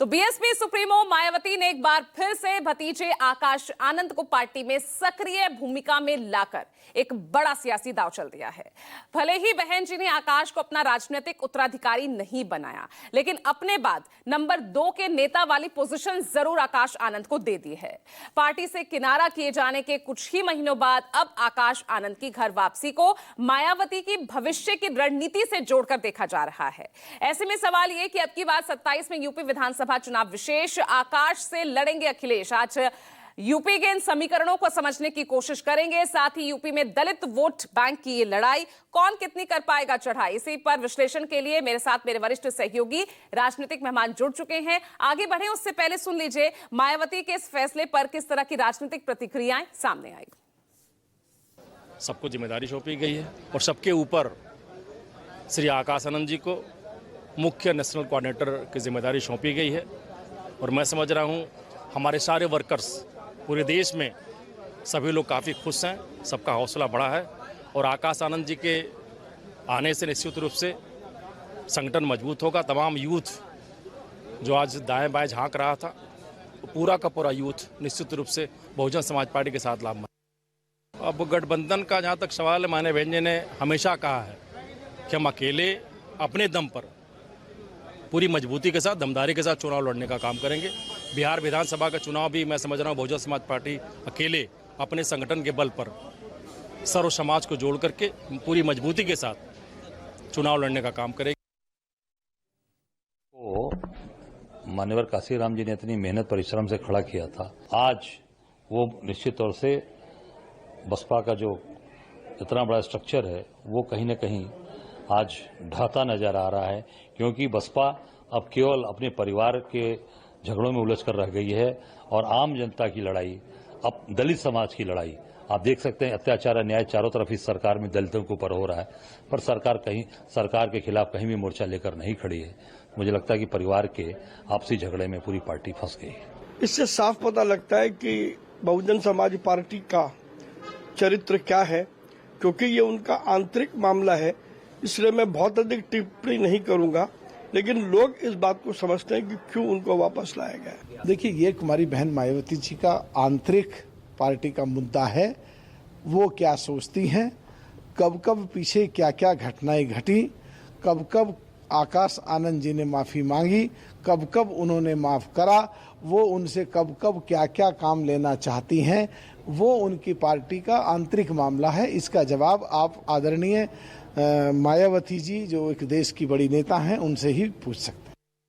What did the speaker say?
तो BSP supremo Mayawati ने एक बार फिर से भतीजे आकाश आनंद को पार्टी में सक्रिय भूमिका में लाकर एक बड़ा सियासी दांव चल दिया है। भले ही बहन जी ने आकाश को अपना राजनीतिक उत्तराधिकारी नहीं बनाया, लेकिन अपने बाद नंबर 2 के नेता वाली पोजीशन जरूर आकाश आनंद को दे दी है। पार्टी से किनारा किए जाने के कुछ ही महीनों बाद अब आकाश आनंद की घर वापसी को मायावती की भविष्य की रणनीति से जोड़कर देखा जा रहा है। ऐसे में सवाल यह कि अब की बार 27 में यूपी विधानसभा चुनाव विशेष आकाश से लड़ेंगे अखिलेश। आज यूपी के इन समीकरणों को समझने की कोशिश करेंगे, साथ ही यूपी में दलित वोट बैंक की ये लड़ाई कौन कितनी कर पाएगा चढ़ाई, इसी पर विश्लेषण के लिए मेरे साथ मेरे वरिष्ठ सहयोगी राजनीतिक मेहमान जुड़ चुके हैं। आगे बढ़े उससे पहले सुन लीजिए मायावती के इस फैसले पर किस तरह की राजनीतिक प्रतिक्रियाएं सामने आई। सबको जिम्मेदारी सौंपी गई है और सबके ऊपर श्री आकाश आनंद जी को मुख्य नेशनल कोऑर्डिनेटर की जिम्मेदारी सौंपी गई है। और मैं समझ रहा हूं हमारे सारे वर्कर्स पूरे देश में सभी लोग काफ़ी खुश हैं, सबका हौसला बढ़ा है और आकाश आनंद जी के आने से निश्चित रूप से संगठन मजबूत होगा। तमाम यूथ जो आज दाएं बाएं झांक रहा था, पूरा का पूरा यूथ निश्चित रूप से बहुजन समाज पार्टी के साथ लाभ। अब गठबंधन का जहाँ तक सवाल है, माननीय बहन जी ने हमेशा कहा है कि हम अकेले अपने दम पर पूरी मजबूती के साथ, दमदारी के साथ चुनाव लड़ने का काम करेंगे। बिहार विधानसभा का चुनाव भी मैं समझ रहा हूँ बहुजन समाज पार्टी अकेले अपने संगठन के बल पर सर्व समाज को जोड़ करके पूरी मजबूती के साथ चुनाव लड़ने का काम करेगी। तो मान्यवर काशीराम जी ने इतनी मेहनत परिश्रम से खड़ा किया था, आज वो निश्चित तौर से बसपा का जो इतना बड़ा स्ट्रक्चर है वो कहीं न कहीं आज ढहता नजर आ रहा है, क्योंकि बसपा अब केवल अपने परिवार के झगड़ों में उलझ कर रह गई है और आम जनता की लड़ाई, अब दलित समाज की लड़ाई आप देख सकते हैं। अत्याचार अन्याय चारों तरफ इस सरकार में दलितों के ऊपर हो रहा है, पर सरकार के खिलाफ कहीं भी मोर्चा लेकर नहीं खड़ी है। मुझे लगता है कि परिवार के आपसी झगड़े में पूरी पार्टी फंस गई है। इससे साफ पता लगता है कि बहुजन समाज पार्टी का चरित्र क्या है, क्योंकि ये उनका आंतरिक मामला है, इसलिए मैं बहुत अधिक टिप्पणी नहीं करूंगा, लेकिन लोग इस बात को समझते हैं कि क्यों उनको वापस लाया गया। देखिए, ये कुमारी बहन मायावती जी का आंतरिक पार्टी का मुद्दा है। वो क्या सोचती हैं, कब कब पीछे क्या क्या घटनाएं घटी, कब कब आकाश आनंद जी ने माफी मांगी, कब कब उन्होंने माफ करा, वो उनसे कब कब क्या क्या काम लेना चाहती हैं, वो उनकी पार्टी का आंतरिक मामला है। इसका जवाब आप आदरणीय मायावती जी, जो एक देश की बड़ी नेता हैं, उनसे ही पूछ सकते हैं।